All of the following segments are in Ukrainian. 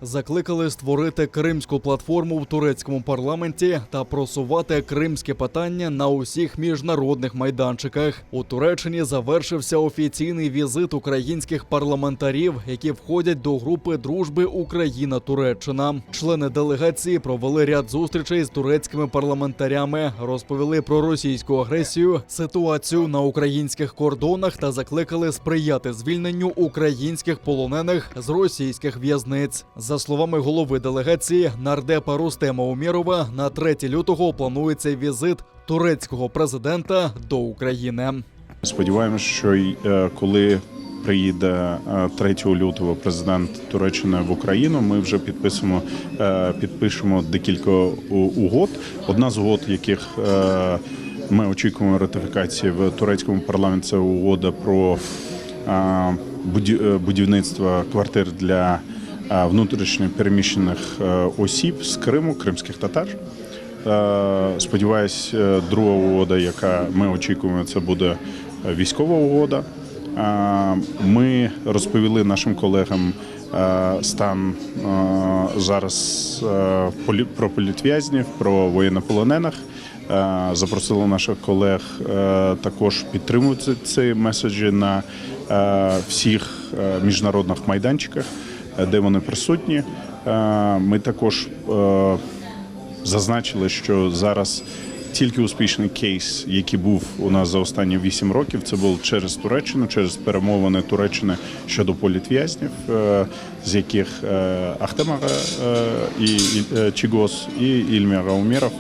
закликали створити кримську платформу в турецькому парламенті та просувати кримське питання на усіх міжнародних майданчиках. У Туреччині завершився офіційний візит українських парламентарів, які входять до групи дружби Україна-Туреччина. Члени делегації провели ряд зустрічей з турецькими парламентарями, розповіли про російську агресію, ситуацію на українських кордонах та закликали сприяти звільненню українських полонених з російських в'язниць. За словами голови делегації нардепа Рустема Умєрова, на 3 лютого планується візит турецького президента до України. Сподіваємось, що коли приїде 3 лютого президент Туреччини в Україну, ми вже підпишемо декілька угод. Одна з угод, яких ми очікуємо ратифікації в турецькому парламенті, це угода про будівництво квартир для внутрішньо переміщених осіб з Криму, кримських татар. Сподіваюсь, друга угода, яка ми очікуємо, це буде військова угода. Ми розповіли нашим колегам стан зараз про політв'язнів, про воєннополонених. Запросили наших колег також підтримувати ці меседжі на всіх міжнародних майданчиках, де вони присутні. Ми також зазначили, що зараз тільки успішний кейс, який був у нас за останні 8 років, це був через Туреччину, через перемовини Туреччини щодо політв'язнів, з яких Ахтем Чигоз і Ільмір Умєров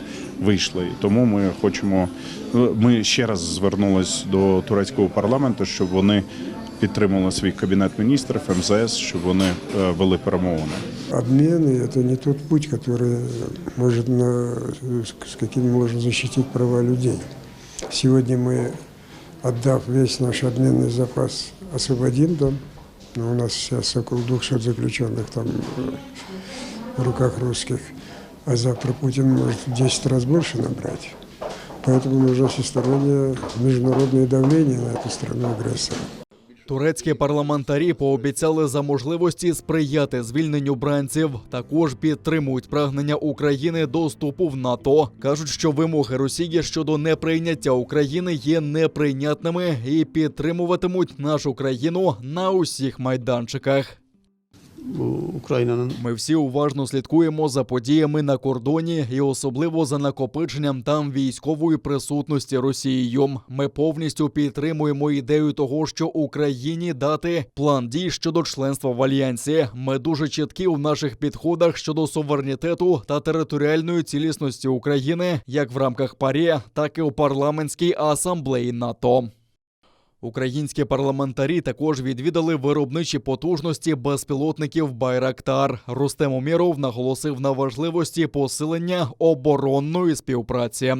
вийшли. Тому ми ще раз звернулись до турецького парламенту, щоб вони підтримали свій кабінет міністрів, МЗС, щоб вони вели перемовини. Обмены – это не тот путь, который с каким можно защитить права людей. Сегодня мы, отдав весь наш обменный запас, освободим дом. Но у нас сейчас около 200 заключенных там в руках русских. А завтра Путин может в 10 раз больше набрать. Поэтому нужно всестороннее международное давление на эту страну-агрессора. Турецькі парламентарі пообіцяли за можливості сприяти звільненню бранців. Також підтримують прагнення України до вступу в НАТО. Кажуть, що вимоги Росії щодо неприйняття України є неприйнятними і підтримуватимуть нашу країну на усіх майданчиках. Ми всі уважно слідкуємо за подіями на кордоні і особливо за накопиченням там військової присутності Росією. Ми повністю підтримуємо ідею того, що Україні дати план дій щодо членства в Альянсі. Ми дуже чіткі у наших підходах щодо суверенітету та територіальної цілісності України, як в рамках ПАРЄ, так і у парламентській асамблеї НАТО. Українські парламентарі також відвідали виробничі потужності безпілотників «Байрактар». Рустем Умєров наголосив на важливості посилення оборонної співпраці.